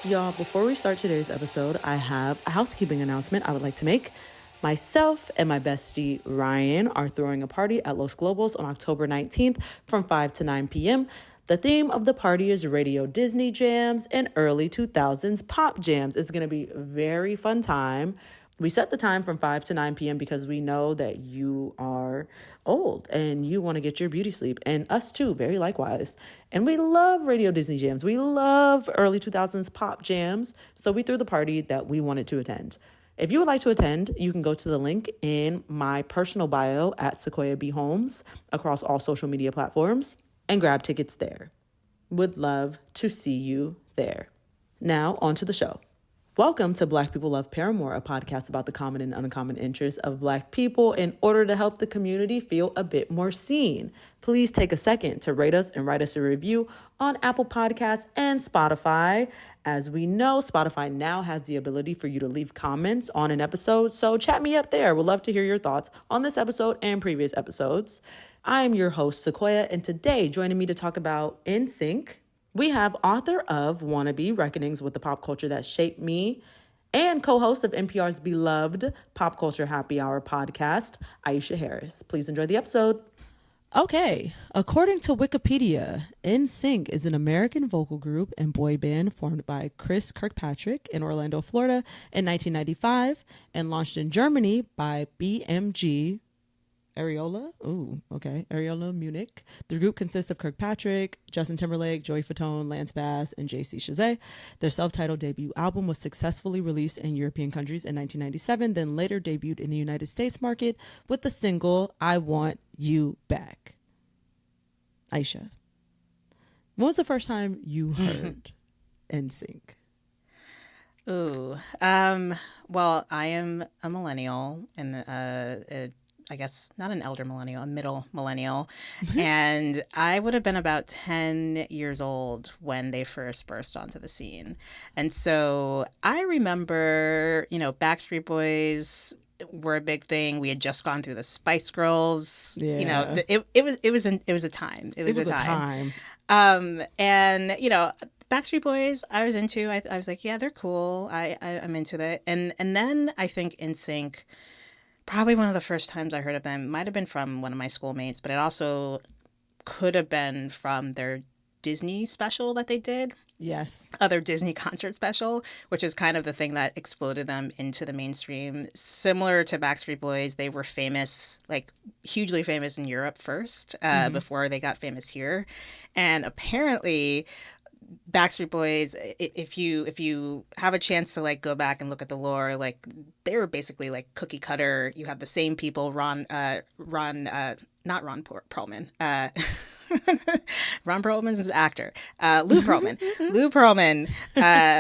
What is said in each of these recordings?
Y'all, before we start today's episode, I have a housekeeping announcement I would like to make. Myself and my bestie Ryan are throwing a party at Los Globos on October 19th from 5 to 9 p.m. The theme of the party is Radio Disney Jamz and early 2000s pop jams. It's going to be a very fun time. We set the time from 5 to 9 p.m. because we know that you are old and you want to get your beauty sleep, and us too, very likewise. And we love Radio Disney Jamz. We love early 2000s pop jams. So we threw the party that we wanted to attend. If you would like to attend, you can go to the link in my personal bio at Sequoia Holmes across all social media platforms and grab tickets there. Would love to see you there. Now, on to the show. Welcome to Black People Love Paramore, a podcast about the common and uncommon interests of Black people in order to help the community feel a bit more seen. Please take a second to rate us and write us a review on Apple Podcasts and Spotify. As we know, Spotify now has the ability for you to leave comments on an episode, so chat me up there. We'd love to hear your thoughts on this episode and previous episodes. I am your host, Sequoia, and today joining me to talk about NSYNC, we have author of WANNABE, Reckonings with the Pop Culture That Shaped Me, and co-host of NPR's beloved Pop Culture Happy Hour podcast, Aisha Harris. Please enjoy the episode. Okay, according to Wikipedia, NSYNC is an American vocal group and boy band formed by Chris Kirkpatrick in Orlando, Florida in 1995 and launched in Germany by BMG Areola Munich. The group consists of Kirkpatrick, Justin Timberlake, Joey Fatone, Lance Bass, and JC Chazet. Their self-titled debut album was successfully released in European countries in 1997, then later debuted in the United States market with the single I Want You Back. Aisha, when was the first time you heard NSYNC? Well, I am a millennial and I guess not an elder millennial, a middle millennial. And I would have been about 10 years old when they first burst onto the scene. And so I remember, Backstreet Boys were a big thing. We had just gone through the Spice Girls. Yeah. It was a time. It was a time. And Backstreet Boys, I was into. I was like, yeah, they're cool. I'm into that. And then I think NSYNC, probably one of the first times I heard of them might have been from one of my schoolmates, but it also could have been from their Disney special that they did. Yes. Other Disney concert special, which is kind of the thing that exploded them into the mainstream. Similar to Backstreet Boys, they were famous, like hugely famous in Europe first, before they got famous here. And apparently Backstreet Boys, if you have a chance to like go back and look at the lore, like they were basically like cookie cutter. You have the same people, not Ron Perlman. Ron Perlman's an actor. Lou Pearlman,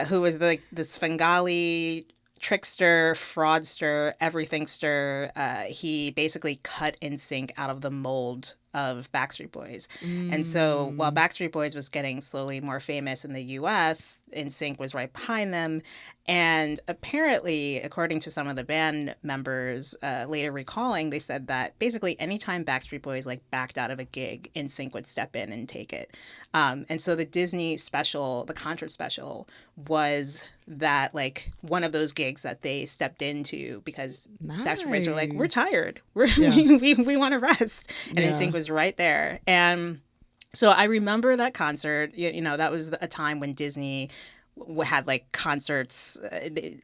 who was like the Svengali trickster, fraudster, everythingster. He basically cut NSYNC out of the mold of Backstreet Boys. And so while Backstreet Boys was getting slowly more famous in the US, NSYNC was right behind them. And apparently, according to some of the band members later recalling, they said that basically anytime Backstreet Boys like backed out of a gig, NSYNC would step in and take it. And so the Disney special, the concert special, was that like one of those gigs that they stepped into because Backstreet Boys were like, we're tired. We want to rest. And NSYNC was right there. And so I remember that concert. That was a time when Disney had like concerts,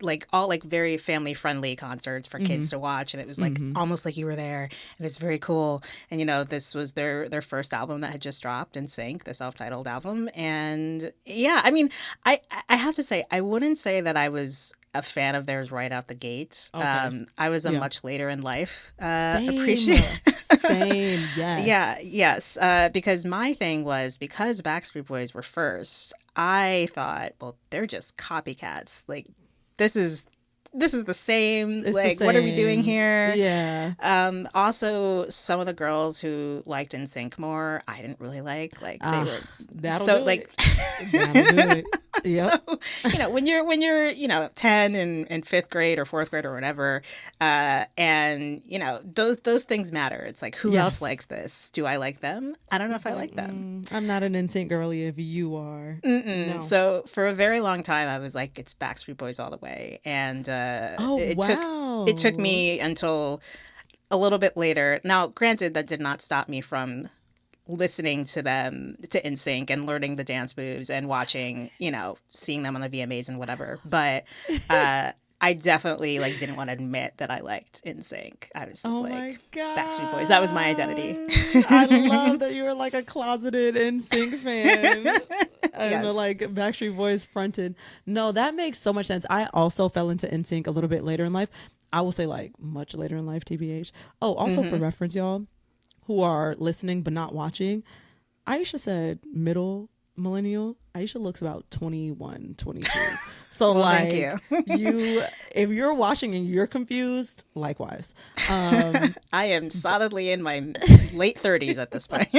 like all like very family friendly concerts for kids to watch, and it was like almost like you were there, and it's very cool. And this was their first album that had just dropped, NSYNC, the self-titled album. And yeah, I mean, I have to say, I wouldn't say that I was a fan of theirs right out the gate. Okay. I was a much later in life appreciate. Same, yes. Yeah, yes. Because my thing was, because Backstreet Boys were first, I thought, well, they're just copycats. Like, this is this is the same. It's like, the what are we doing same. here? Yeah. Also, some of the girls who liked NSYNC more, I didn't really like. Like, they were That'll so do like. it. That'll do it. Yep. So, when you're 10 in fifth grade or fourth grade or whatever, and those things matter. It's like, who else likes this? Do I like them? I don't know if I like them. I'm not an NSYNC girly if you are. No. So for a very long time, I was like, it's Backstreet Boys all the way, and it took me until a little bit later. Now, granted, that did not stop me from listening to NSYNC and learning the dance moves and watching, seeing them on the VMAs and whatever. But I definitely didn't want to admit that I liked NSYNC. I was just Backstreet Boys. That was my identity. I love that you were like a closeted NSYNC fan. And the Backstreet Boys fronted. No, that makes so much sense. I also fell into NSYNC a little bit later in life. I will say much later in life, TBH. Oh, also for reference, y'all who are listening but not watching, Aisha said middle millennial. Aisha looks about 21, 22. So well, thank you. If you're watching and you're confused, likewise. I am solidly in my late 30s at this point.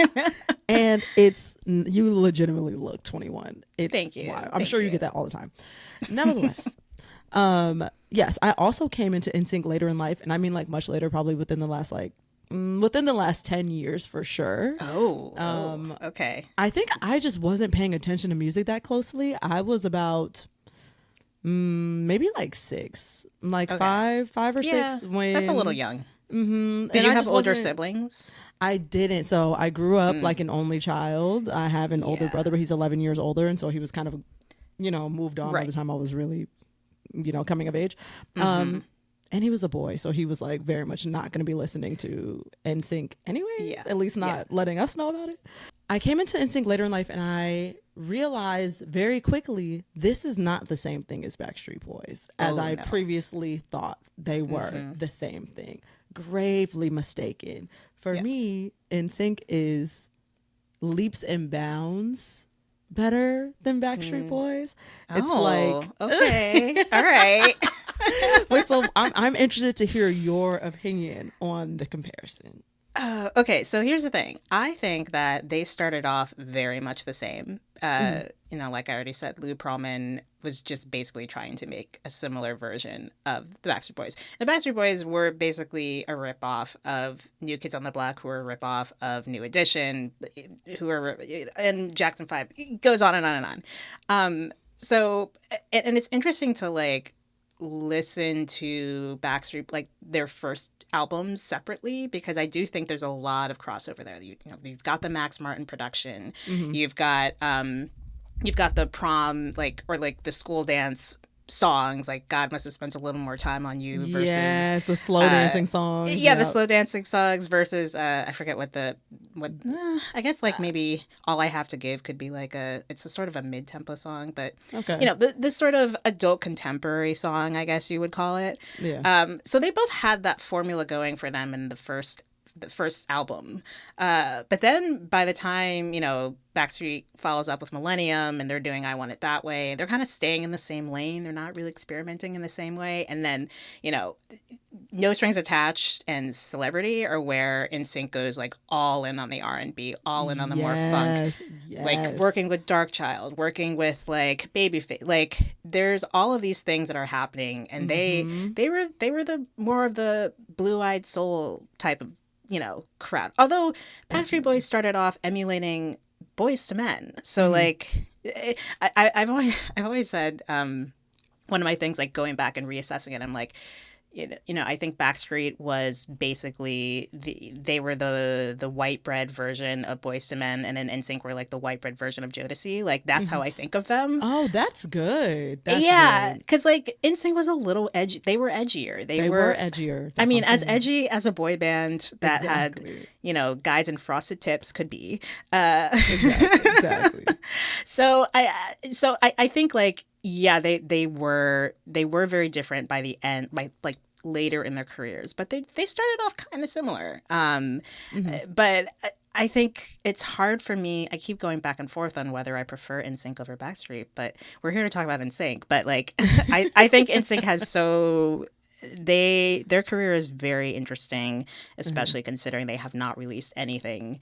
And you legitimately look 21. Thank you. Wild. I'm sure you get that all the time. Nevertheless, yes, I also came into NSYNC later in life, and I mean much later, probably within the last 10 years for sure. Okay. I think I just wasn't paying attention to music that closely. I was about maybe 6, okay. five or six. When that's a little young. Mm-hmm. Did you have older siblings? I didn't. So I grew up like an only child. I have an older brother, but he's 11 years older, and so he was kind of, moved on by the time I was really, coming of age. And he was a boy, so he was very much not going to be listening to NSYNC anyways, at least not letting us know about it. I came into NSYNC later in life, and I realized very quickly this is not the same thing as Backstreet Boys, as I previously thought they were the same thing. Gravely mistaken. For me, NSYNC is leaps and bounds better than Backstreet Boys. It's okay. All right. Wait, so I'm interested to hear your opinion on the comparison. Okay, so here's the thing. I think that they started off very much the same. Like I already said, Lou Pearlman was just basically trying to make a similar version of the Backstreet Boys. The Backstreet Boys were basically a ripoff of New Kids on the Block, who were a ripoff of New Edition, and Jackson 5. It goes on and on and on. So, and it's interesting to listen to Backstreet, their first albums separately, because I do think there's a lot of crossover there. You've got the Max Martin production, you've got the prom or the school dance songs, God Must Have Spent a Little More Time on You versus the slow dancing songs. The slow dancing songs versus I forget what I guess maybe All I Have to Give could be it's a sort of a mid-tempo song, but this sort of adult contemporary song, I guess you would call it. So they both had that formula going for them in the first album, but then by the time Backstreet follows up with Millennium and they're doing I Want It That Way, they're kind of staying in the same lane. They're not really experimenting in the same way. And then No Strings Attached and Celebrity are where NSYNC goes all in on the R&B, all in on the more funk, working with Dark Child, working with Babyface. There's all of these things that are happening, and they were the more of the Blue-Eyed Soul type of crowd. Although Backstreet Boys started off emulating Boys to Men, so I've always said one of my things, going back and reassessing it, I'm I think Backstreet was basically they were the white bread version of Boys to Men, and then NSYNC were the white bread version of Jodeci. That's how I think of them. Oh, that's good. Because NSYNC was a little edgy. They were edgier. They were edgier. That's as edgy as a boy band that had guys in frosted tips could be. Exactly. So I think they were very different by the end, by later in their careers, but they started off kind of similar. But I think it's hard for me. I keep going back and forth on whether I prefer NSYNC over Backstreet, but we're here to talk about NSYNC. But like, I think NSYNC has their career is very interesting, especially considering they have not released anything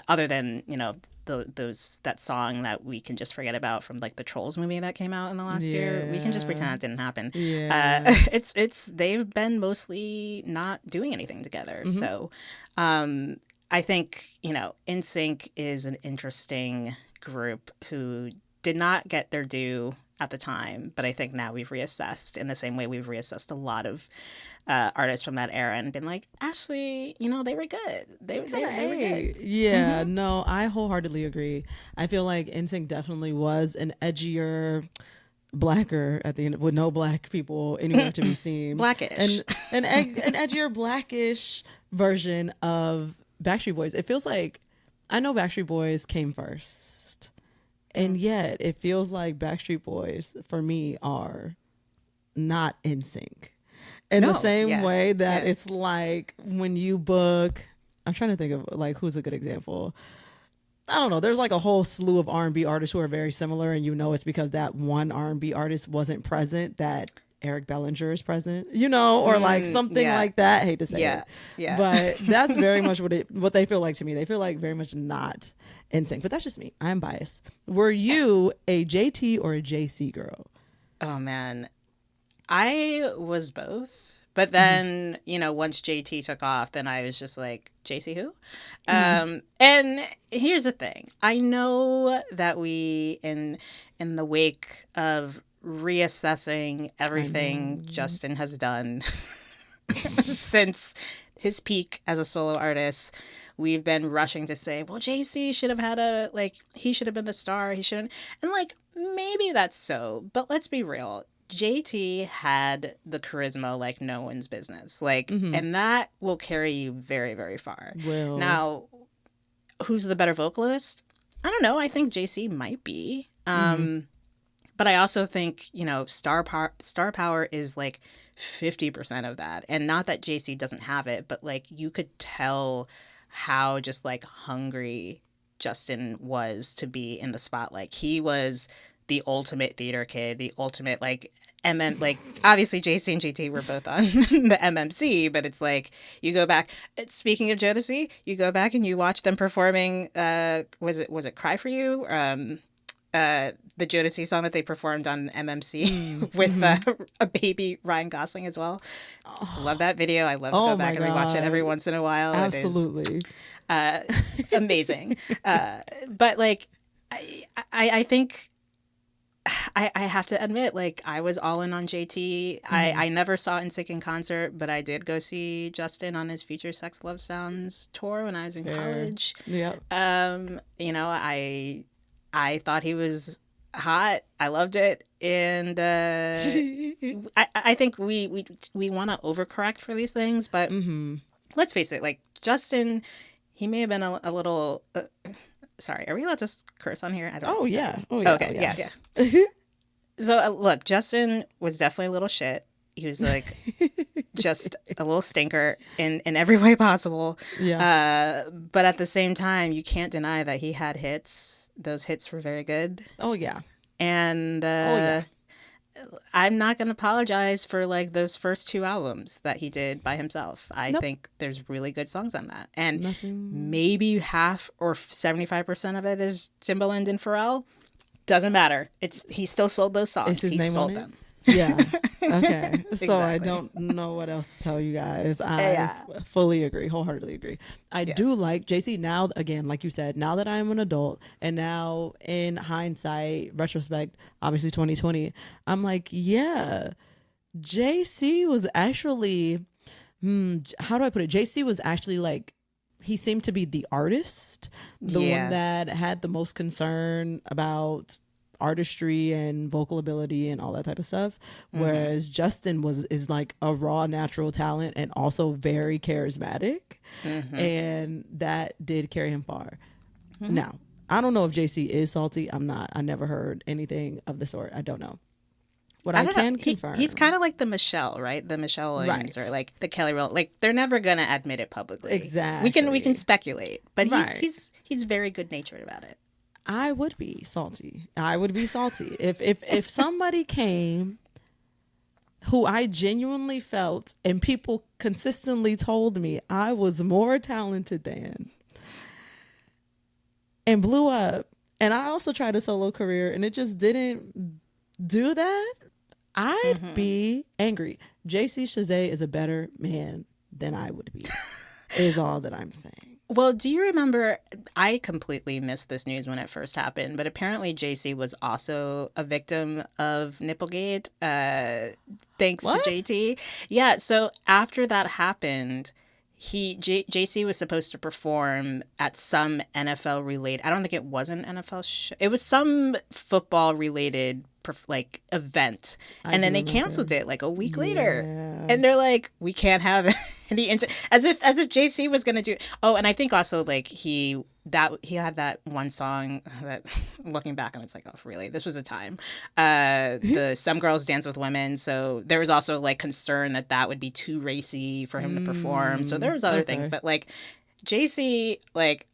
other than, you know, that song that we can just forget about from like the Trolls movie that came out in the last year. We can just pretend it didn't happen. It's they've been mostly not doing anything together. So I think, you know, NSYNC is an interesting group who did not get their due at the time, but I think now we've reassessed in the same way we've reassessed a lot of artists from that era and been like, actually, you know, they were good. They were good. Yeah, no, I wholeheartedly agree. I feel like NSYNC definitely was an edgier, blacker at the end, with no black people anywhere to be seen. Blackish. And an edgier, blackish version of Backstreet Boys. It feels like, I know Backstreet Boys came first, and yet it feels like Backstreet Boys for me are not NSYNC in the same way that it's like when you book, I'm trying to think of like who's a good example. I don't know, there's like a whole slew of R&B artists who are very similar, and you know it's because that one R&B artist wasn't present that Eric Bellinger is present, you know, or like something like that. I hate to say it. Yeah. But that's very much what they feel like to me. They feel like very much not NSYNC, but that's just me. I'm biased. Were you a JT or a JC girl? Oh man, I was both. But then, you know, once JT took off, then I was just like, JC who? And here's the thing. I know that we, in the wake of reassessing everything Justin has done since his peak as a solo artist, we've been rushing to say, well, JC should have had he should have been the star. He shouldn't. And like, maybe that's so, but let's be real. JT had the charisma like no one's business. Like, and that will carry you very, very far. Well, now, who's the better vocalist? I don't know. I think JC might be. But I also think, you know, star power is like 50% of that. And not that JC doesn't have it, but like you could tell how just like hungry Justin was to be in the spotlight. He was the ultimate theater kid, the ultimate like, and then like obviously JC and JT were both on the MMC, but it's like you go back. Speaking of Jodeci, you go back and you watch them performing. Was it "Cry for You"? The Jodeci song that they performed on MMC with a baby Ryan Gosling as well. Love that video. I love to go back and rewatch it every once in a while. Absolutely. It is amazing. But like, I think I have to admit, like, I was all in on JT. I never saw NSYNC in concert, but I did go see Justin on his Future Sex Love Sounds tour when I was in college. Yep. You know, I thought he was hot. I loved it, and I think we want to overcorrect for these things, but let's face it. Like Justin, he may have been a little. Sorry, are we allowed to curse on here? I don't. Oh yeah. Oh yeah. Okay. Yeah. So look, Justin was definitely a little shit. He was like just a little stinker in every way possible. Yeah. But at the same time, you can't deny that he had hits. Those hits were very good. Oh yeah. And I'm not going to apologize for like those first 2 albums that he did by himself. I think there's really good songs on that. And maybe half or 75% of it is Timbaland and Pharrell. Doesn't matter. He still sold those songs. He sold them. Yeah. Okay. Exactly. So I don't know what else to tell you guys. I fully agree. Wholeheartedly agree. I do like JC now, again, like you said, now that I'm an adult and now in hindsight, retrospect, obviously 2020, I'm like, yeah, JC was actually, how do I put it? JC was actually like, he seemed to be the artist, the one that had the most concern about artistry and vocal ability and all that type of stuff, whereas Justin is like a raw natural talent and also very charismatic, and that did carry him far. Now I don't know if JC is salty. I never heard anything of the sort. I don't know, What I don't know. can confirm, He's kind of like the Michelle, right? The Michelle Williams, Right. or like the Kelly Rowland. Like they're never gonna admit it publicly. Exactly. We can speculate, but Right. he's very good natured about it. I would be salty. If somebody came who I genuinely felt and people consistently told me I was more talented than and blew up, and I also tried a solo career and it just didn't do that, I'd be angry. JC Chasez is a better man than I would be, is all that I'm saying. Well, do you remember, I completely missed this news when it first happened, but apparently JC was also a victim of Nipple Gate, thanks What? to JT. Yeah, so after that happened, JC was supposed to perform at some NFL related, I don't think it was an NFL show, it was some football related like event, and then they canceled it like a week later, and they're like, we can't have any as if JC was gonna do. Oh, and I think also like he had that one song that looking back on it's like, oh really, this was a time, the Some Girls Dance with Women, so there was also like concern that would be too racy for him to perform, so there was other things, but like JC like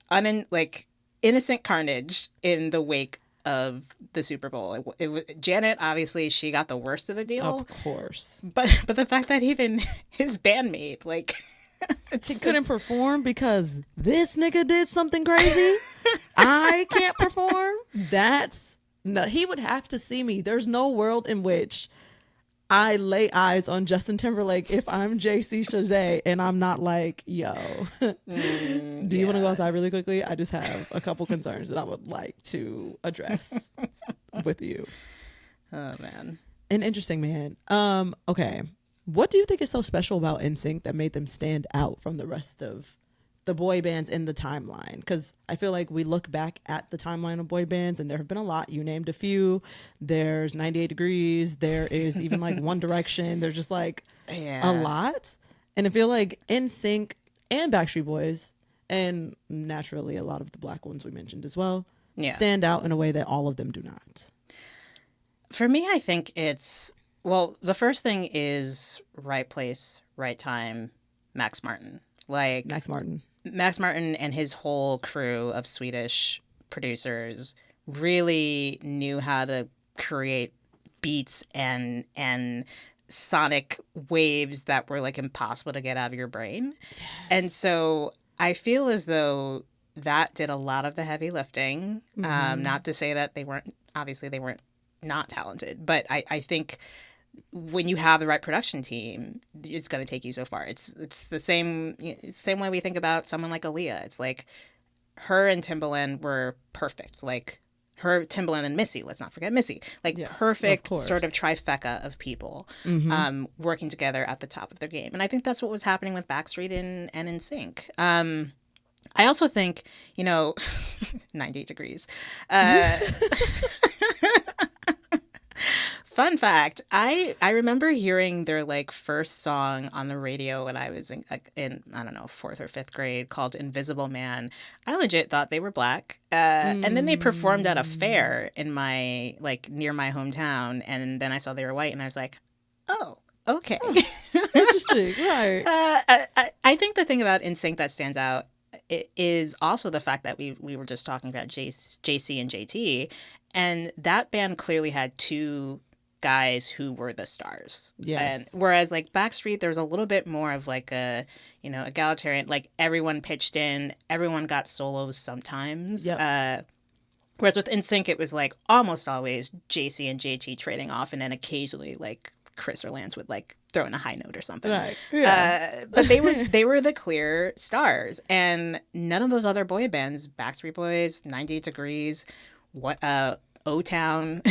innocent carnage in the wake of the Super Bowl. It was Janet, obviously she got the worst of the deal, of course, but the fact that even his bandmate like he couldn't perform because this nigga did something crazy. I can't perform. That's no, he would have to see me. There's no world in which I lay eyes on Justin Timberlake if I'm JC Chasez and I'm not like, yo, do you want to go outside really quickly? I just have a couple concerns that I would like to address with you. Oh man. An interesting man. Okay. What do you think is so special about NSYNC that made them stand out from the rest of the boy bands in the timeline? Because I feel like we look back at the timeline of boy bands and there have been a lot. You named a few. There's 98 Degrees. There is even like One Direction. There's just like a lot. And I feel like NSYNC and Backstreet Boys, and naturally a lot of the black ones we mentioned as well, stand out in a way that all of them do not. For me, I think it's, well, the first thing is right place, right time, Max Martin. Like Max Martin and his whole crew of Swedish producers really knew how to create beats and sonic waves that were like impossible to get out of your brain. Yes. And so I feel as though that did a lot of the heavy lifting. Not to say that they weren't not talented, but I think when you have the right production team, it's going to take you so far. It's the same way we think about someone like Aaliyah. It's like her and Timbaland were perfect. Like her, Timbaland, and Missy. Let's not forget Missy. Like yes, perfect sort of trifecta of people working together at the top of their game. And I think that's what was happening with Backstreet and NSYNC. I also think, 98 Degrees. Fun fact, I remember hearing their like first song on the radio when I was in I don't know, 4th or 5th grade, called Invisible Man. I legit thought they were black. And then they performed at a fair in my, like, near my hometown, and then I saw they were white and I was like, oh, okay. Interesting, right. I think the thing about NSYNC that stands out is also the fact that we were just talking about JC and JT, and that band clearly had two guys who were the stars. Yes. And whereas like Backstreet, there was a little bit more of like a, egalitarian, like everyone pitched in, everyone got solos sometimes. Yep. Whereas with NSYNC, it was like almost always JC and JT trading off, and then occasionally like Chris or Lance would like throw in a high note or something. Right. Yeah. But they were the clear stars, and none of those other boy bands, Backstreet Boys, 98 Degrees, O-Town,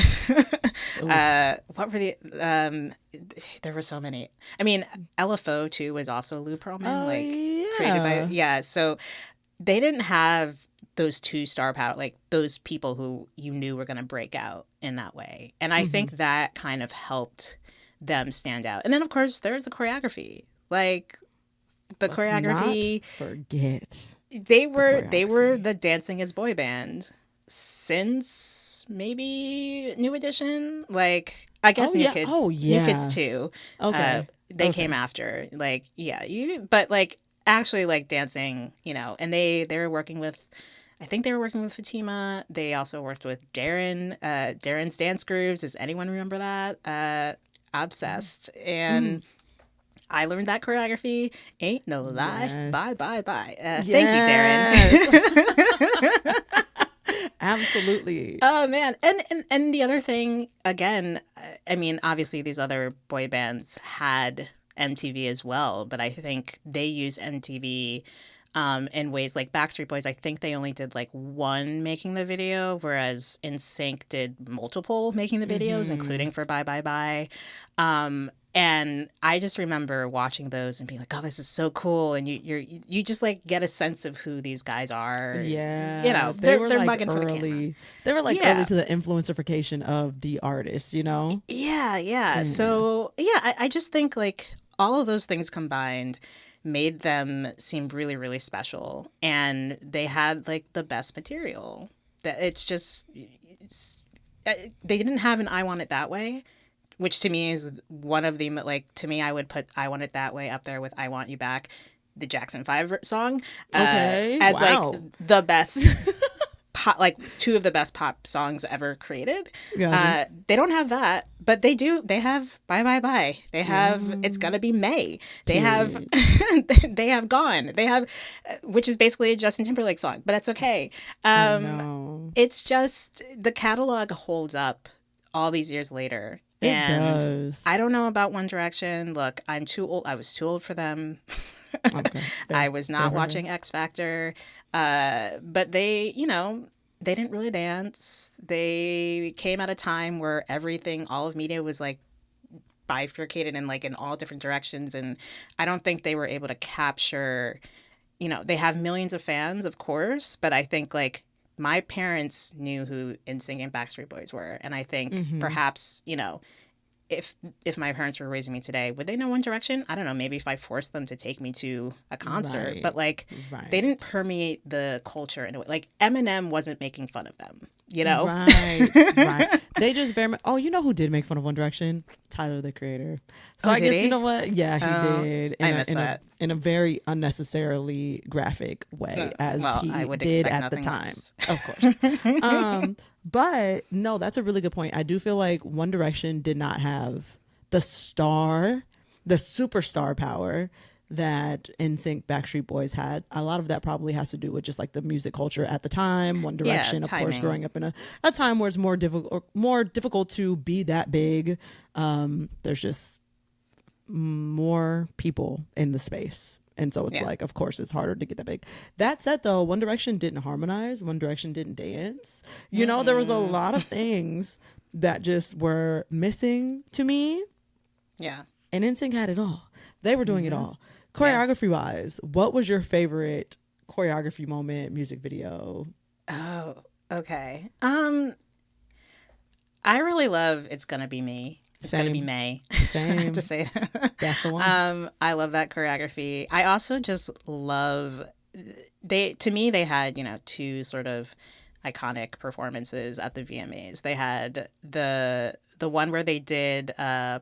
what were the there were so many. I mean, LFO too was also Lou Pearlman, created by so they didn't have those two star power, like those people who you knew were going to break out in that way, and I think that kind of helped them stand out. And then of course there's the choreography, like the choreography. Not forget they were the dancing as boy band. since maybe New Edition. Like, I guess Oh New yeah. Kids, Oh New yeah. Kids too. Okay. They Okay. came after. Like, yeah, but like actually like dancing, and they were working with. I think they were working with Fatima. They also worked with Darren's Dance Grooves. Does anyone remember that? Obsessed. And I learned that choreography. Ain't no lie. Yes. Bye, bye, bye. Thank you, Yes. Darren. Absolutely. Oh man, and the other thing again, I mean, obviously these other boy bands had MTV as well, but I think they use MTV in ways like Backstreet Boys. I think they only did like one making the video, whereas NSYNC did multiple making the videos, including for Bye Bye Bye. And I just remember watching those and being like, "Oh, this is so cool!" And you just like get a sense of who these guys are. Yeah. They're like mugging for the camera. early. They were like early to the influencification of the artist, Yeah. So yeah, I just think like all of those things combined made them seem really, really special, and they had like the best material. That they didn't have an "I Want It That Way," which to me is one of the, like, to me, I would put "I Want It That Way" up there with "I Want You Back," the Jackson 5 song, Okay. as Wow. like the best pop, like two of the best pop songs ever created. Gotcha. They don't have that, but they do. They have "Bye Bye Bye." They have "It's Gonna Be May." They have they have "Gone." They have, which is basically a Justin Timberlake song, but it's okay. No. It's just the catalog holds up all these years later. It And does. I don't know about One Direction. Look, I'm too old. I was too old for them. Okay. I was not fair. watching X Factor. But they, they didn't really dance. They came at a time where everything, all of media was like bifurcated and like in all different directions. And I don't think they were able to capture, they have millions of fans, of course, but I think like my parents knew who NSYNC and Backstreet Boys were. And I think perhaps, if my parents were raising me today, would they know One Direction? I don't know. Maybe if I forced them to take me to a concert, Right. but like they didn't permeate the culture in a way. Like Eminem wasn't making fun of them, Right. They just very much. Oh, you know who did make fun of One Direction? Tyler, the Creator. So I did guess he? you know what? Yeah, he did. I missed that. In a very unnecessarily graphic way, as well, he I would did expect at the nothing time. less. Of course. But no, that's a really good point. I do feel like One Direction did not have the superstar power that NSYNC Backstreet Boys had. A lot of that probably has to do with just like the music culture at the time. One Direction, of course, timing. growing up in a time where it's more difficult to be that big. There's just more people in the space. And so it's like, of course, it's harder to get that big. That said, though, One Direction didn't harmonize. One Direction didn't dance. There was a lot of things that just were missing to me. Yeah. And NSYNC had it all. They were doing it all. Choreography-wise, what was your favorite choreography moment, music video? Oh, okay. I really love "It's Gonna Be Me." It's Gonna Be May. I have to say it. That's the one. I love that choreography. I also just love they had, two sort of iconic performances at the VMAs. They had the one where they did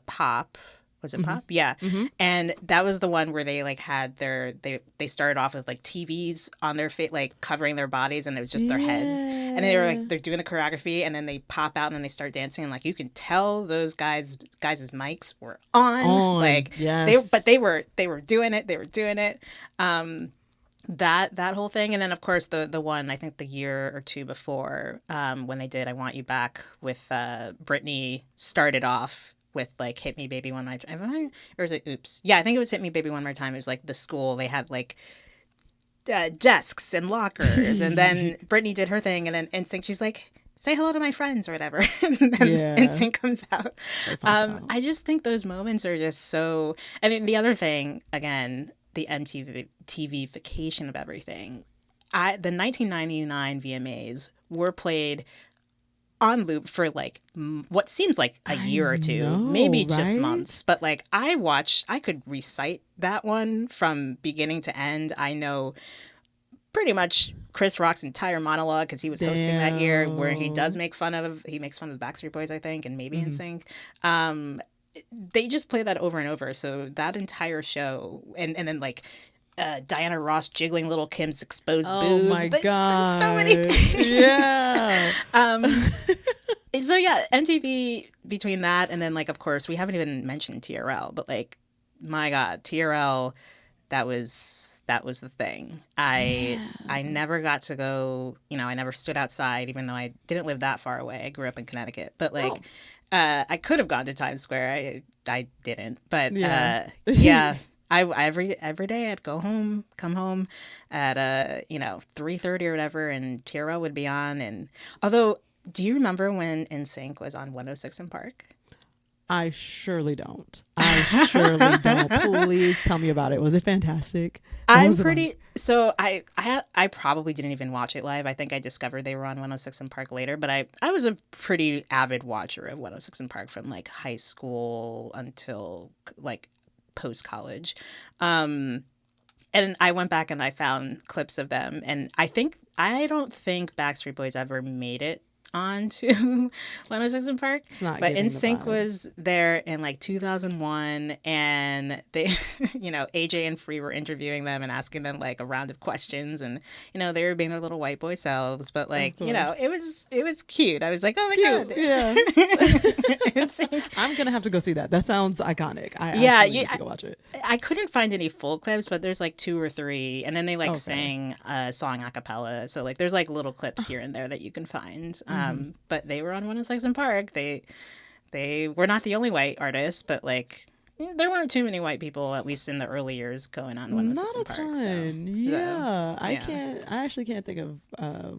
pop. Was it pop? Yeah. And that was the one where they like had they started off with like TVs on their face, like covering their bodies, and it was just their heads. And they were like, they're doing the choreography, and then they pop out and they start dancing, and like you can tell those guys' mics were on. Like yes. they were doing it. They were doing it. That whole thing. And then of course the one, I think the year or two before, when they did "I Want You Back" with Britney, started off with like "Hit Me Baby One More Time," or is it Oops? Yeah, I think it was "Hit Me Baby One More Time." It was like the school, they had like desks and lockers, and then Britney did her thing, and then NSYNC, she's like, "Say hello to my friends" or whatever, and then NSYNC comes out. I just think those moments are just so. And then the other thing, again, the MTV-fication of everything. The 1999 VMAs were played on loop for like what seems like a year or two, maybe just months. But like I could recite that one from beginning to end. I know pretty much Chris Rock's entire monologue, because he was hosting that year, where he makes fun of the Backstreet Boys, I think, and maybe NSYNC. They just play that over and over. So that entire show, and then like Diana Ross jiggling Little Kim's exposed boob. Oh my god! So many things. Yeah. So yeah, MTV, between that and then like, of course, we haven't even mentioned TRL, but like, my god, TRL, that was the thing. I never got to go, I never stood outside, even though I didn't live that far away. I grew up in Connecticut, but like, I could have gone to Times Square. I didn't, but yeah. I every day I'd come home at 3:30 or whatever, and TRL would be on. And although, do you remember when NSYNC was on 106 in Park? I surely don't. Please tell me about it. Was it fantastic? I probably didn't even watch it live. I think I discovered they were on 106 in Park later, but I was a pretty avid watcher of 106 in Park from like high school until like post-college. And I went back and I found clips of them, and I don't think Backstreet Boys ever made it onto 106 in Park, but NSYNC was there in like 2001, and they AJ and Free were interviewing them and asking them like a round of questions, and they were being their little white boy selves, but like it was cute. I was like, oh my god, yeah. I'm gonna have to go see that. That sounds iconic. I need to go watch it. I couldn't find any full clips, but there's like 2 or 3, and then they like sang a song a cappella, so like there's like little clips here and there that you can find. But they were on 106 in Park. They were not the only white artists, but like there weren't too many white people, at least in the early years, going on 106 in Park. I actually can't think of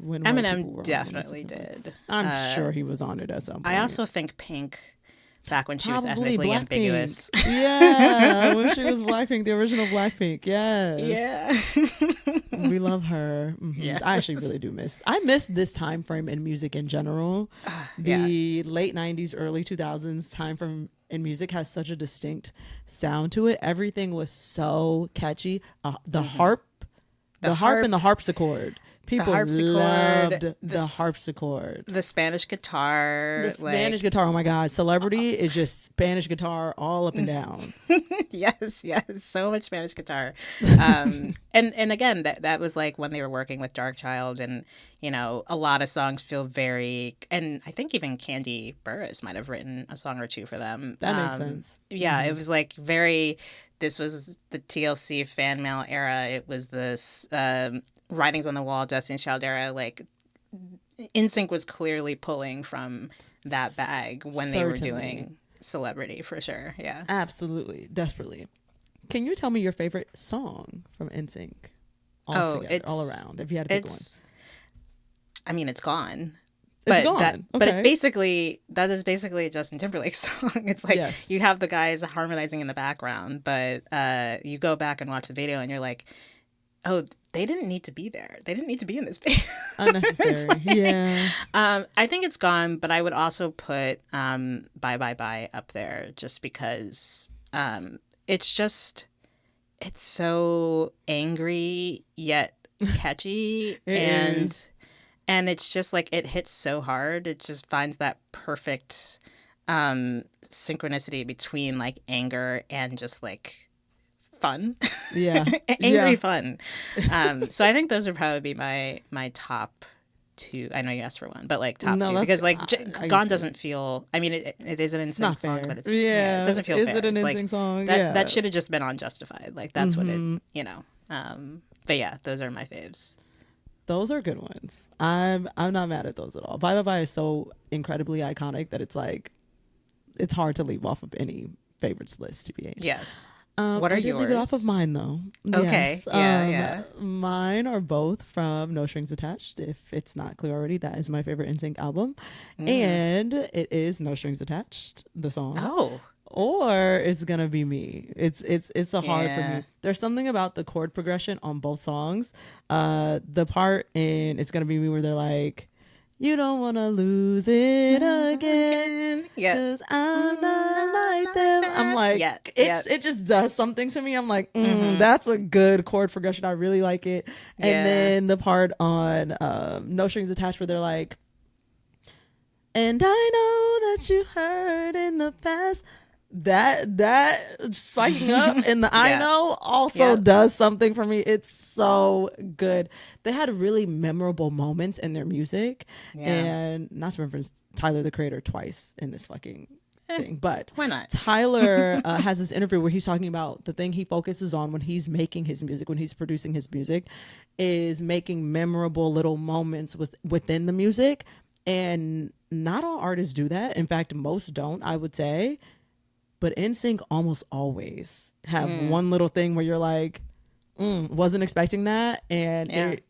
when Eminem definitely did. I'm sure he was on it at some point. I also think Pink, back when she was ethnically ambiguous. Yeah, when she was Blackpink, the original Blackpink. Yes. Yeah. We love her. Mm-hmm. Yeah. I actually really do miss this time frame in music in general. The late 90s, early 2000s time frame in music has such a distinct sound to it. Everything was so catchy. The harp and the harpsichord. People loved the harpsichord. The Spanish guitar. The Spanish guitar. Oh my God. Celebrity is just Spanish guitar all up and down. Yes. So much Spanish guitar. And again, that was like when they were working with Darkchild, and, a lot of songs feel very, and I think even Candy Burris might have written a song or two for them. That makes sense. Yeah. Mm-hmm. It was like this was the TLC fan mail era. It was this Writings on the Wall, Destiny's Child era. Like, NSYNC was clearly pulling from that bag when they were doing Celebrity, for sure. Yeah, absolutely, desperately. Can you tell me your favorite song from NSYNC? All around. If you had to pick one. I mean, it's gone. It's gone. But that is basically a Justin Timberlake song. It's like you have the guys harmonizing in the background, but you go back and watch the video and you're like, oh, they didn't need to be there. They didn't need to be in this video. Unnecessary. Yeah. I think it's gone, but I would also put Bye Bye Bye up there, just because it's so angry yet catchy. And it's just like, it hits so hard. It just finds that perfect synchronicity between like anger and just like fun. Yeah. Angry fun. So I think those would probably be my top 2. I know you asked for one, but like top 2, because like Gone doesn't feel, I mean, it is an NSYNC song, but it's, it doesn't feel fair. Is it an NSYNC song? That should have just been on Justified. Like that's what it, but yeah, those are my faves. Those are good ones. I'm not mad at those at all. Bye Bye Bye is so incredibly iconic that it's like, it's hard to leave off of any favorites list, TBH. Yes. What are yours? I did leave it off of mine though. Okay. Yes. Yeah. Mine are both from No Strings Attached. If it's not clear already, that is my favorite NSYNC album, and it is No Strings Attached, the song. Oh. Or It's Gonna Be Me. It's a hard for me. There's something about the chord progression on both songs. The part in It's Gonna Be Me where they're like, You don't want to lose it again. Yeah. Because I'm not like them. I'm like, it just does something to me. I'm like, that's a good chord progression. I really like it. And then the part on No Strings Attached where they're like, and I know that you heard in the past. That spiking up in the I know also does something for me. It's so good. They had really memorable moments in their music, and not to reference Tyler the Creator twice in this fucking thing, but why not? Tyler has this interview where he's talking about the thing he focuses on when he's making his music, when he's producing his music, is making memorable little moments within the music, and not all artists do that. In fact, most don't, I would say. But NSYNC almost always have one little thing where you're like, wasn't expecting that. And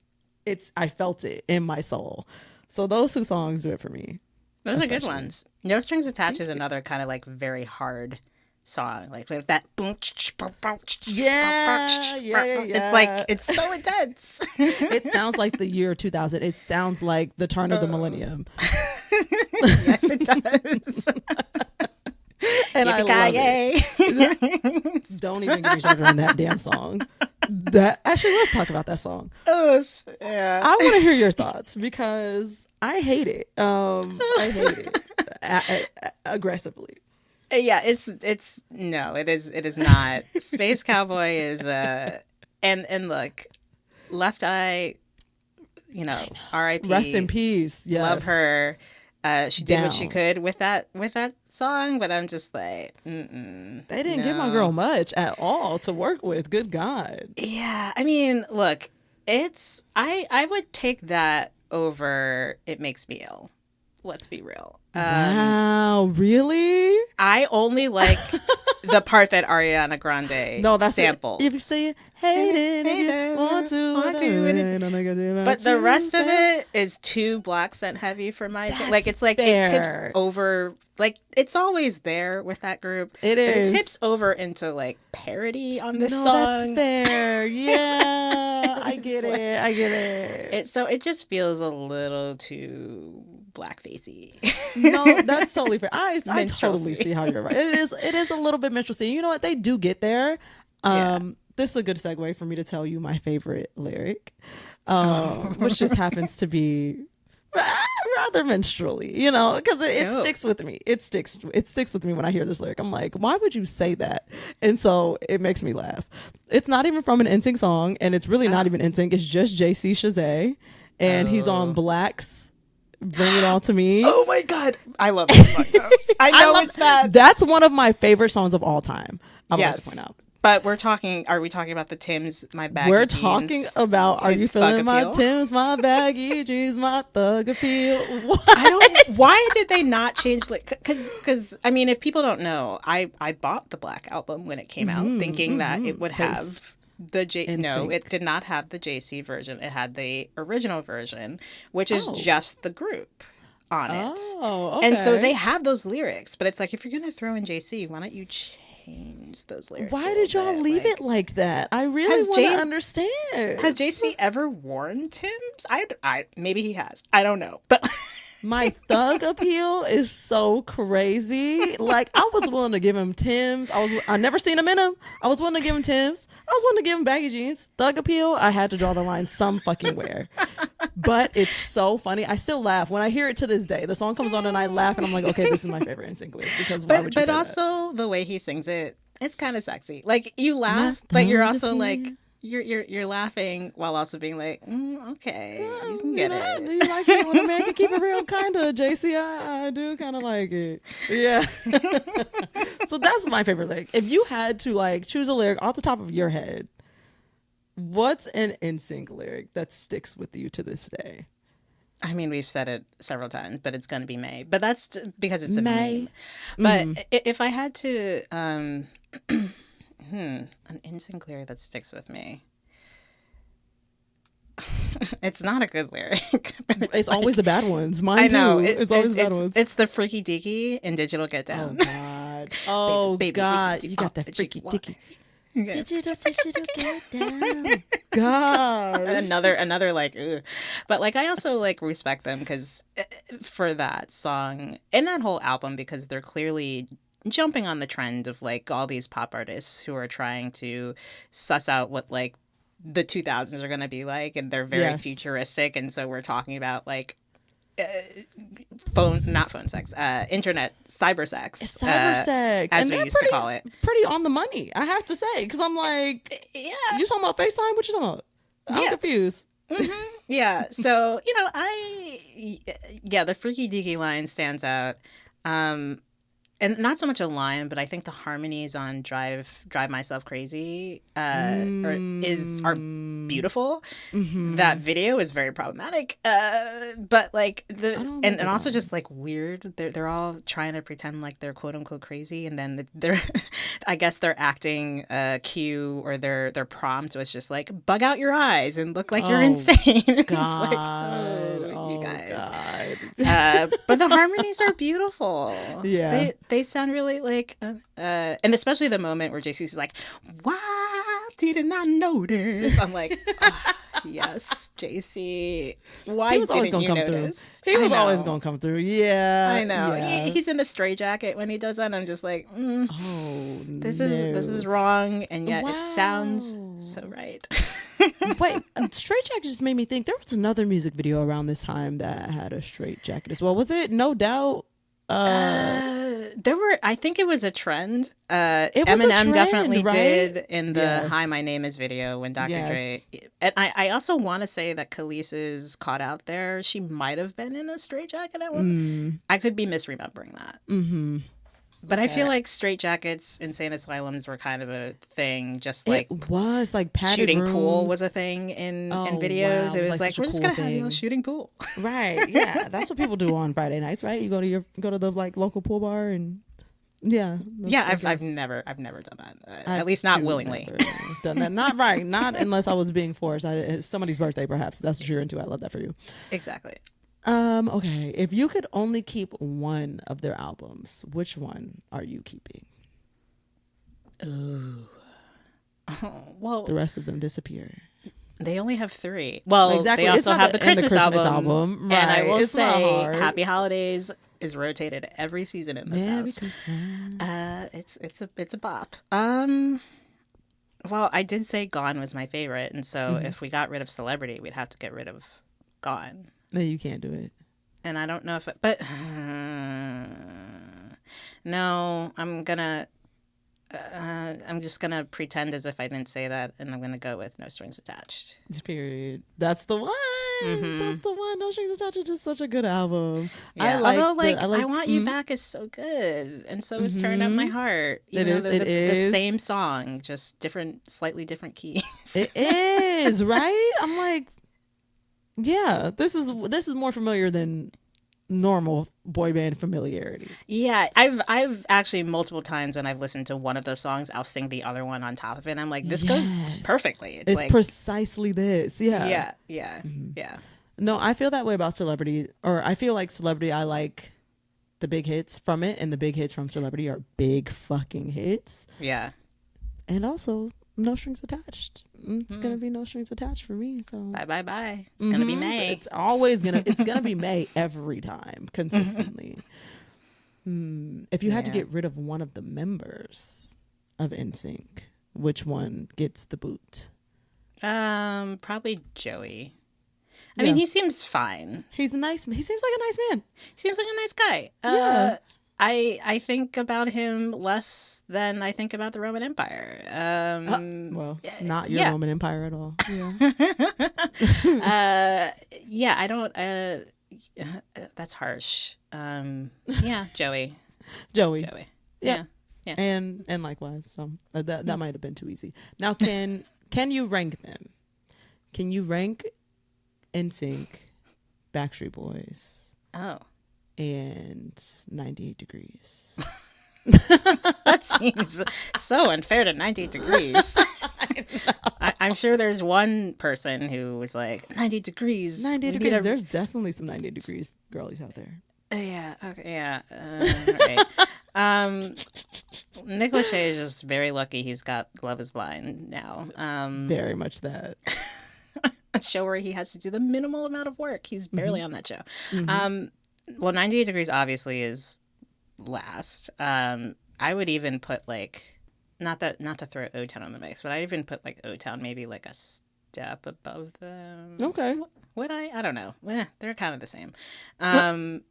I felt it in my soul. So those two songs do it for me. Those are good ones. No Strings Attached is another kind of like very hard song. Like with that boom. Yeah. It's like, it's so intense. It sounds like the year 2000. It sounds like the turn of the millennium. Yes, it does. And I love it. Don't even get me started on that damn song. Actually, let's talk about that song. I want to hear your thoughts because I hate it. I hate it aggressively. Yeah, it is not. Space Cowboy is and look, Left Eye, R.I.P. Rest in peace. Yes. Love her. She did what she could with that song, but I'm just like, they didn't give my girl much at all to work with. Good God. Yeah, I mean, look, I would take that over It Makes Me Ill. Let's be real. Wow, really? I only like the part that Ariana Grande sampled. If you say hate it, if you want to, but the rest of it is too black scent heavy for my it's like fair. It tips over. Like it's always there with that group. It is. It tips over into like parody on this song. That's fair. Yeah, I get it. I get it. So it just feels a little too blackfacey. No, that's totally fair. I totally see how you're right. It is a little bit minstrelsy. You know what? They do get there. This is a good segue for me to tell you my favorite lyric, which just happens to be rather minstrelly, because it sticks with me. It sticks with me when I hear this lyric. I'm like, why would you say that? And so it makes me laugh. It's not even from an NSYNC song, and it's really not even NSYNC. It's just JC Chazé, and he's on Black's Bring It All to Me. Oh my God, I love this song. I know it's bad. That's one of my favorite songs of all time. I would like to point out. But are we talking about the Tim's, my baggy We're jeans? talking about, are you feeling my Tim's, my baggy jeans, my thug appeal? Why did they not change, because, I mean, if people don't know, I bought the Black album when it came out, thinking that it would have the No, it did not have the JC version. It had the original version, which is just the group on it. Oh, okay. And so they have those lyrics, but it's like, if you're going to throw in JC, why don't you change those lyrics? Why did y'all leave it like that? I really want to understand. Has JC ever worn Tim's? I maybe he has. I don't know. But my thug appeal is so crazy. Like, I was willing to give him Tim's. I never seen him in them. I was willing to give him Tim's. I was willing to give him baggy jeans. Thug appeal, I had to draw the line some fucking where. But it's so funny. I still laugh when I hear it to this day. The song comes on and I laugh and I'm like, okay, this is my favorite NSYNC lyric, because why would you say But also the way he sings it, it's kind of sexy. Like, you laugh, but you're also like, you're laughing while also being like, okay, you can get it. Do you like it when a man can keep it real? Kind of, JC. I do kind of like it. Yeah. So that's my favorite lyric. If you had to choose a lyric off the top of your head, what's an NSYNC lyric that sticks with you to this day? I mean, we've said it several times, but it's going to be May. But that's because it's a meme. But if I had to, an NSYNC lyric that sticks with me. It's not a good lyric. It's always the bad ones. Mine too. It's always the bad ones. It's the freaky deaky in Digital Get Down. Oh God. Oh baby, God. You got that freaky deaky. Digital get down. God. Another like, ugh. But like I also like respect them because for that song and that whole album because they're clearly jumping on the trend of like all these pop artists who are trying to suss out what like the 2000s are going to be like, and they're very futuristic, and so we're talking about like not phone sex, internet cyber sex, as we used to call it. Pretty on the money, I have to say, because I'm like, yeah, you talking about FaceTime? What you talking about? I'm confused. Mm-hmm. Yeah, so you know, the Freaky Deaky line stands out. And not so much a line, but I think the harmonies on Drive Myself Crazy are beautiful. Mm-hmm. That video is very problematic. But like and also just like weird. They're all trying to pretend like they're quote unquote crazy, and then they're I guess their acting cue or their prompt was just like bug out your eyes and look like you're insane. God. It's like, you guys. But the harmonies are beautiful. Yeah. They sound really like, and especially the moment where JC's like, "Why did I not notice?" I'm like, oh, yes, JC. Why didn't you notice? He was always gonna come through. Yeah, I know. Yeah. He's in a straitjacket when he does that. And I'm just like, this is wrong, and yet it sounds so right. Wait, straitjacket just made me think there was another music video around this time that had a straitjacket as well. Was it No Doubt? I think it was a trend. Eminem definitely did in the Hi, My Name Is video when Dr. Dre. And I also want to say that Khalees's Caught Out There, she might have been in a straitjacket at one. I could be misremembering that. Mm-hmm. But I feel like straitjackets, insane asylums were kind of a thing. Just like it was like shooting rooms. Pool was a thing in videos. Wow. It was like we're just gonna have you shooting pool. Right. Yeah, that's what people do on Friday nights, right? You go to the like local pool bar and I've never done that. At least not willingly. Done that. Not right. Not unless I was being forced. It's somebody's birthday, perhaps. That's what you're into. I love that for you. Exactly. Okay. If you could only keep one of their albums, which one are you keeping? Ooh. Oh, well, the rest of them disappear. They only have 3. Well, exactly. They also have the Christmas album. Right. And I will say, Happy Holidays is rotated every season in this house. It's a bop. Well, I did say Gone was my favorite, and so if we got rid of Celebrity, we'd have to get rid of Gone. No, you can't do it. And I don't know if but no, I'm just gonna pretend as if I didn't say that, and I'm gonna go with No Strings Attached. Period. That's the one. Mm-hmm. That's the one. No Strings Attached is just such a good album. Yeah. I Want You Back is so good, and so is Turn Up My Heart. It is the same song, just slightly different keys. It is, right? I'm like, yeah, this is more familiar than normal boy band familiarity. Yeah, I've actually multiple times when I've listened to one of those songs, I'll sing the other one on top of it. And I'm like, this goes perfectly. It's like, precisely this. Yeah. Yeah. No, I feel that way about Celebrity, or I feel like Celebrity, I like the big hits from it, and the big hits from Celebrity are big fucking hits. Yeah. And also No Strings Attached. It's gonna be No Strings Attached for me. So bye. It's gonna be May. It's always gonna be May every time, consistently. If you had to get rid of one of the members of NSYNC, which one gets the boot? Probably Joey. I mean, he seems fine. He seems like a nice man. He seems like a nice guy. Yeah. I think about him less than I think about the Roman Empire. Not your Roman Empire at all. Yeah. I don't. That's harsh. Joey. Joey. Yeah. And likewise. So that might have been too easy. Now, can you rank them? Can you rank NSYNC, Backstreet Boys? Oh. And 98 Degrees. That seems so unfair to 98 Degrees. I'm sure there's one person who was like, 98 Degrees. 98 Degrees. There's definitely some 98 Degrees girlies out there. Yeah. Okay. Yeah. Right. Nick Lachey is just very lucky he's got Love is Blind now. Very much that. A show where he has to do the minimal amount of work. He's barely on that show. Mm-hmm. Well, 98 Degrees obviously is last. I would even put like, not to throw O-Town on the mix, but I'd even put like O-Town maybe like a step above them. Okay. Would I? I don't know. They're kind of the same. But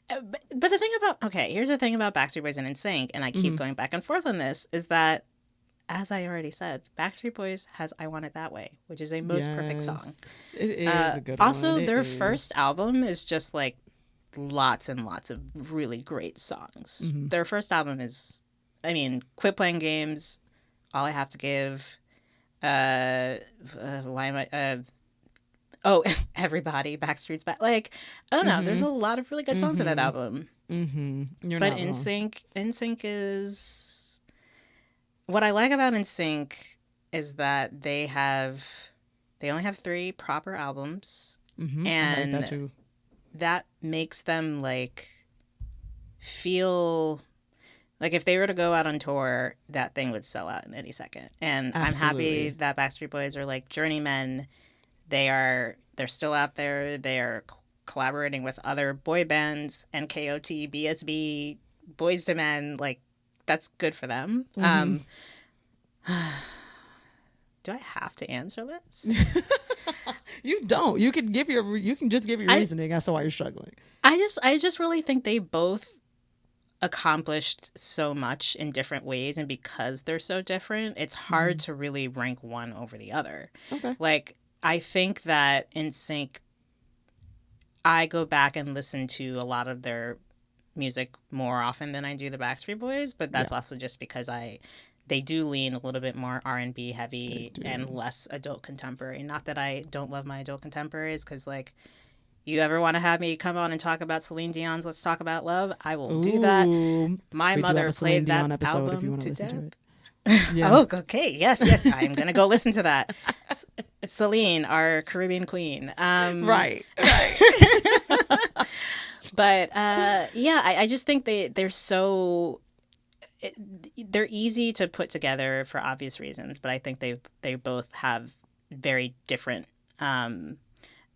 the thing about, here's the thing about Backstreet Boys and NSYNC, and I keep going back and forth on this, is that, as I already said, Backstreet Boys has I Want It That Way, which is a most perfect song. It is a good one. Also, their first album is just like lots and lots of really great songs. Their first album is, Quit Playing Games, All I Have to Give, Everybody, Backstreet's Back. Like, I don't know. There's a lot of really good songs in that album. You're but not wrong. NSYNC is... What I like about NSYNC is that they only have 3 proper albums. And I like that too. That makes them like feel like if they were to go out on tour, that thing would sell out in any second. And Absolutely. I'm happy that Backstreet Boys are like journeymen. They're still out there. They are collaborating with other boy bands, NKOT, BSB, Boys to Men. Like, that's good for them. Do I have to answer this? You don't. You can just give your reasoning as to why you're struggling. I just really think they both accomplished so much in different ways, and because they're so different, it's hard to really rank one over the other. Okay. Like, I think that NSYNC, I go back and listen to a lot of their music more often than I do the Backstreet Boys, but that's also just because they do lean a little bit more R&B heavy and less adult contemporary. Not that I don't love my adult contemporaries, because like, you ever want to have me come on and talk about Celine Dion's Let's Talk About Love, I will do that. My mother played that album if you want to to listen death. to it. Yeah. Oh, okay. Yes. I'm going to go listen to that. Celine, our Caribbean queen. Right. But I just think they're so... They're easy to put together for obvious reasons, but I think they both have very different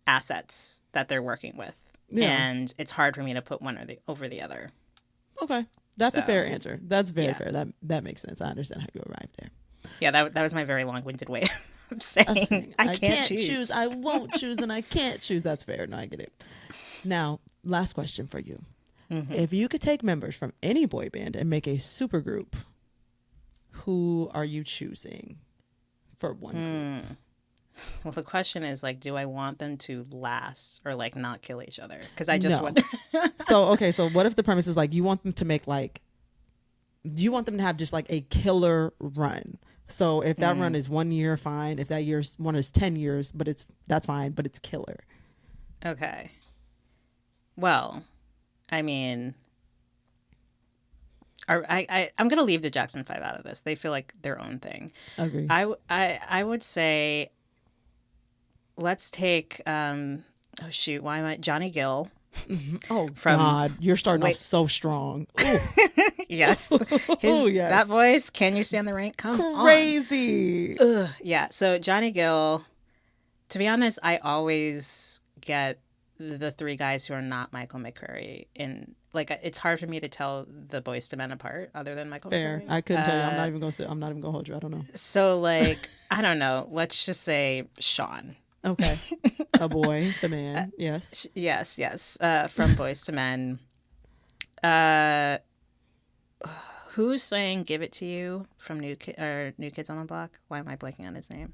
assets that they're working with. Yeah. And it's hard for me to put one over the other. Okay. That's a fair answer. That's very fair. That makes sense. I understand how you arrived there. Yeah, that was my very long-winded way of saying I can't choose. I won't choose, and I can't choose. That's fair. No, I get it. Now, last question for you. If you could take members from any boy band and make a supergroup, who are you choosing for one group? Well, the question is, like, do I want them to last or, like, not kill each other? Because I just want... So what if the premise is, like, you want them to make, like... You want them to have just, like, a killer run. So if that run is 1 year, fine. If that one is 10 years, that's fine, but it's killer. Okay. Well, I mean... I'm going to leave the Jackson 5 out of this. They feel like their own thing. Agree. I would say... Let's take, Johnny Gill. Oh, God. You're starting off so strong. Yes. Yes. That voice, Can You Stand the Rain? Come on. Crazy. Yeah. So Johnny Gill, to be honest, I always get the 3 guys who are not Michael McCreary in, like, it's hard for me to tell the Boyz II Men apart other than Michael McCreary. I couldn't tell you. I'm not even going to hold you. I don't know. So, like, I don't know. Let's just say Sean. Okay. A boy to man. Yes. Yes. From Boyz II Men. Who's saying "Give It to You" from New Kids on the Block? Why am I blanking on his name?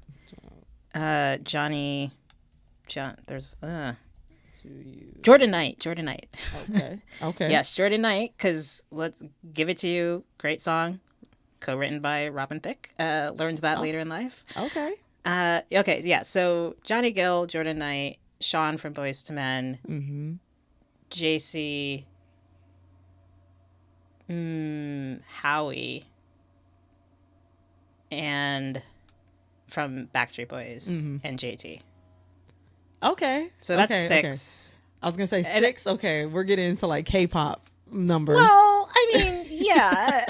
There's Jordan Knight. Okay. Yes, Jordan Knight. Because let's Give It to You. Great song, co-written by Robin Thicke. Learned that later in life. Okay. Okay, yeah. So Johnny Gill, Jordan Knight, Sean from Boyz II Men, JC, Howie, and from Backstreet Boys and JT. Okay. So that's 6. Okay. I was gonna say 6. Okay, we're getting into like K-pop numbers. Well, I Yeah,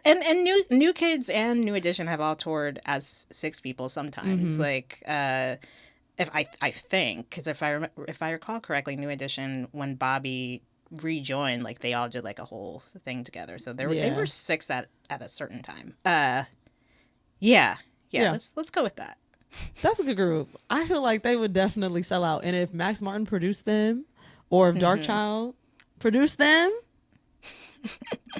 and new kids and New Edition have all toured as six people sometimes. Like, if I think, because if I recall correctly, New Edition, when Bobby rejoined, like they all did like a whole thing together. So they were six at a certain time. Yeah. Let's go with that. That's a good group. I feel like they would definitely sell out. And if Max Martin produced them, or if Darkchild produced them,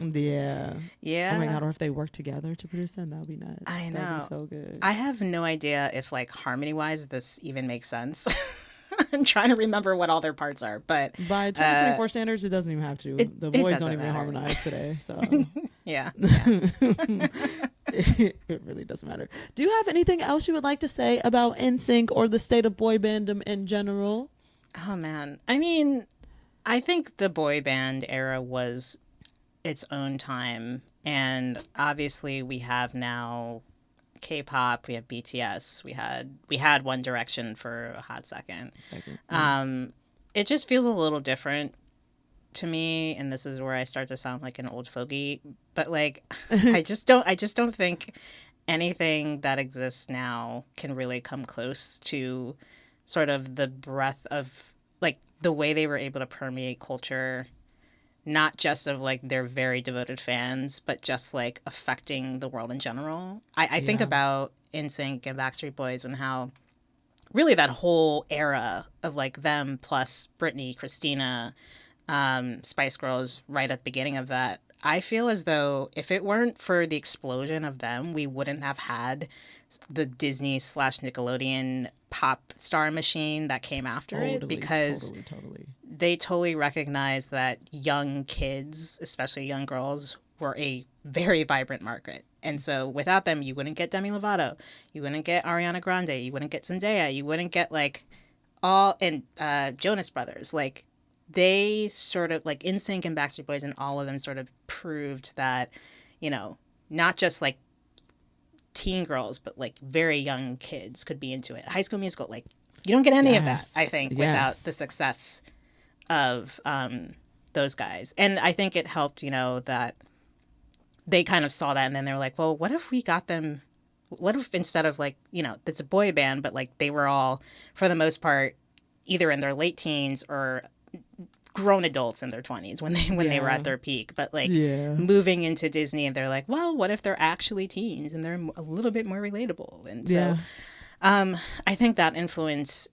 yeah. Oh my God! Or if they work together to produce them, that would be nuts. I know. That'd be so good. I have no idea if like harmony wise this even makes sense. I'm trying to remember what all their parts are, but by 2024 standards, it doesn't even have to. The boys don't even harmonize today, so yeah. It really doesn't matter. Do you have anything else you would like to say about NSYNC or the state of boy bandom in general? Oh man, I mean, I think the boy band era was its own time, and obviously we have now K-pop, we have BTS, we had One Direction for a hot second. It just feels a little different to me, and this is where I start to sound like an old fogey, but like I just don't think anything that exists now can really come close to sort of the breadth of like the way they were able to permeate culture, not just of like their very devoted fans, but just like affecting the world in general. I think about NSYNC and Backstreet Boys and how really that whole era of like them plus Britney, Christina, Spice Girls right at the beginning of that. I feel as though if it weren't for the explosion of them, we wouldn't have had the Disney / Nickelodeon pop star machine that came after it, because they totally recognized that young kids, especially young girls, were a very vibrant market. And so without them, you wouldn't get Demi Lovato, you wouldn't get Ariana Grande, you wouldn't get Zendaya, you wouldn't get like all, and Jonas Brothers. Like they sort of like NSYNC and Backstreet Boys and all of them sort of proved that, you know, not just like teen girls, but like very young kids could be into it. High School Musical, like you don't get any of that, I think, without the success of those guys. And I think it helped, you know, that they kind of saw that and then they were like, well, what if we got them, what if instead of like, you know, it's a boy band, but like they were all, for the most part, either in their late teens or grown adults in their 20s when they were at their peak, but like moving into Disney, and they're like, well, what if they're actually teens and they're a little bit more relatable? And so I think that influence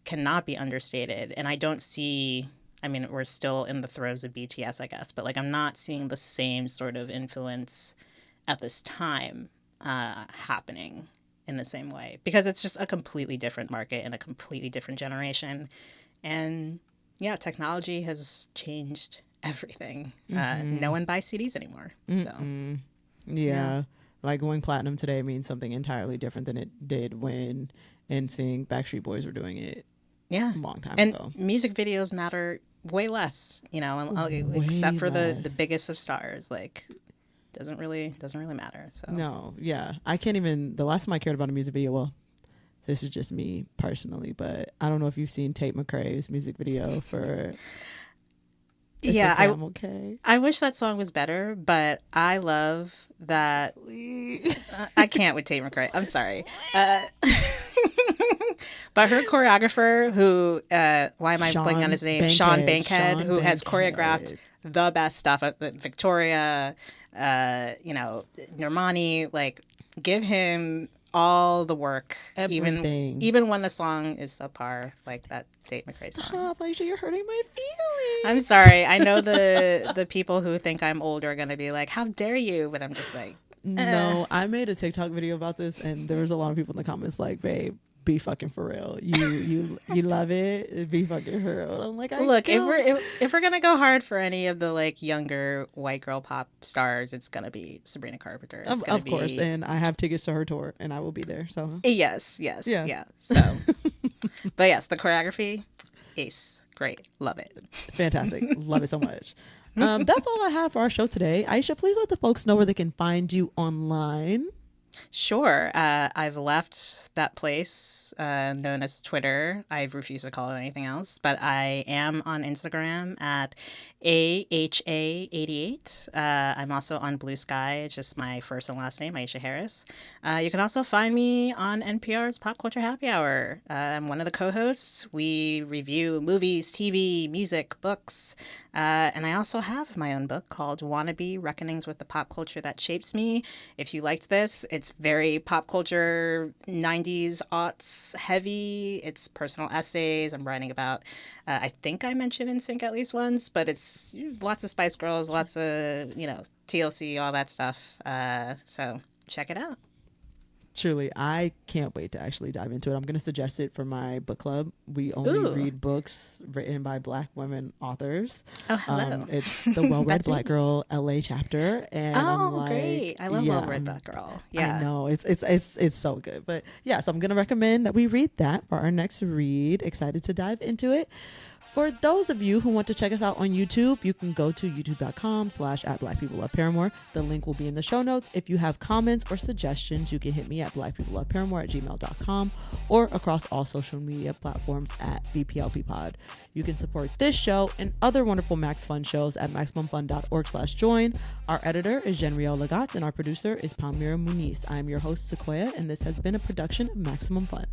cannot be understated. And I don't see, I mean, we're still in the throes of BTS, I guess, but like I'm not seeing the same sort of influence at this time happening in the same way, because it's just a completely different market and a completely different generation. And yeah, technology has changed everything. No one buys CDs anymore. So yeah, like going platinum today means something entirely different than it did when NSYNC, Backstreet Boys were doing it a long time ago. And music videos matter way less, you know, except for the biggest of stars. Like doesn't really matter. So no, I can't even, the last time I cared about a music video, well, this is just me personally, but I don't know if you've seen Tate McRae's music video for I'm okay. I wish that song was better, but I love that. I can't with Tate McRae. I'm sorry. But her choreographer, who, why am I blanking on his name? Sean Bankhead, who has choreographed the best stuff at Victoria, you know, Normani, like give him all the work, even when the song is subpar, like that Tate McRae song. Stop, Aisha, you're hurting my feelings. I'm sorry. I know the people who think I'm old are going to be like, how dare you? But I'm just like, No, I made a TikTok video about this, and there was a lot of people in the comments like, babe, be fucking for real. You love it. Be fucking for real. I'm like, look, if we're gonna go hard for any of the like younger white girl pop stars, it's gonna be Sabrina Carpenter. Of course, and I have tickets to her tour, and I will be there. So yes. So, but yes, the choreography, ace, great, love it, fantastic, love it so much. That's all I have for our show today. Aisha, please let the folks know where they can find you online. Sure. I've left that place known as Twitter. I've refused to call it anything else, but I am on Instagram at AHA88. I'm also on Blue Sky. It's just my first and last name, Aisha Harris. You can also find me on NPR's Pop Culture Happy Hour. I'm one of the co-hosts. We review movies, TV, music, books, and I also have my own book called WANNABE, Reckonings with the Pop Culture That Shapes Me. If you liked this, it's very pop culture, 90s, aughts heavy. It's personal essays. I'm writing about, I think I mentioned NSYNC at least once, but it's lots of Spice Girls, lots of, TLC, all that stuff. So check it out. Truly, I can't wait to actually dive into it. I'm going to suggest it for my book club. We only read books written by Black women authors. Oh, hello. It's the Well-Read Black Girl LA chapter. And great. I love Well-Read Black Girl. Yeah. I know. It's so good. But yeah, so I'm going to recommend that we read that for our next read. Excited to dive into it. For those of you who want to check us out on YouTube, you can go to youtube.com/@BlackPeopleLoveParamore. The link will be in the show notes. If you have comments or suggestions, you can hit me at blackpeopleloveparamore@gmail.com or across all social media platforms at BPLP Pod. You can support this show and other wonderful Max Fun shows at MaximumFun.org/join. Our editor is Jenriel Lagatz and our producer is Palmira Muniz. I am your host, Sequoia, and this has been a production of Maximum Fun.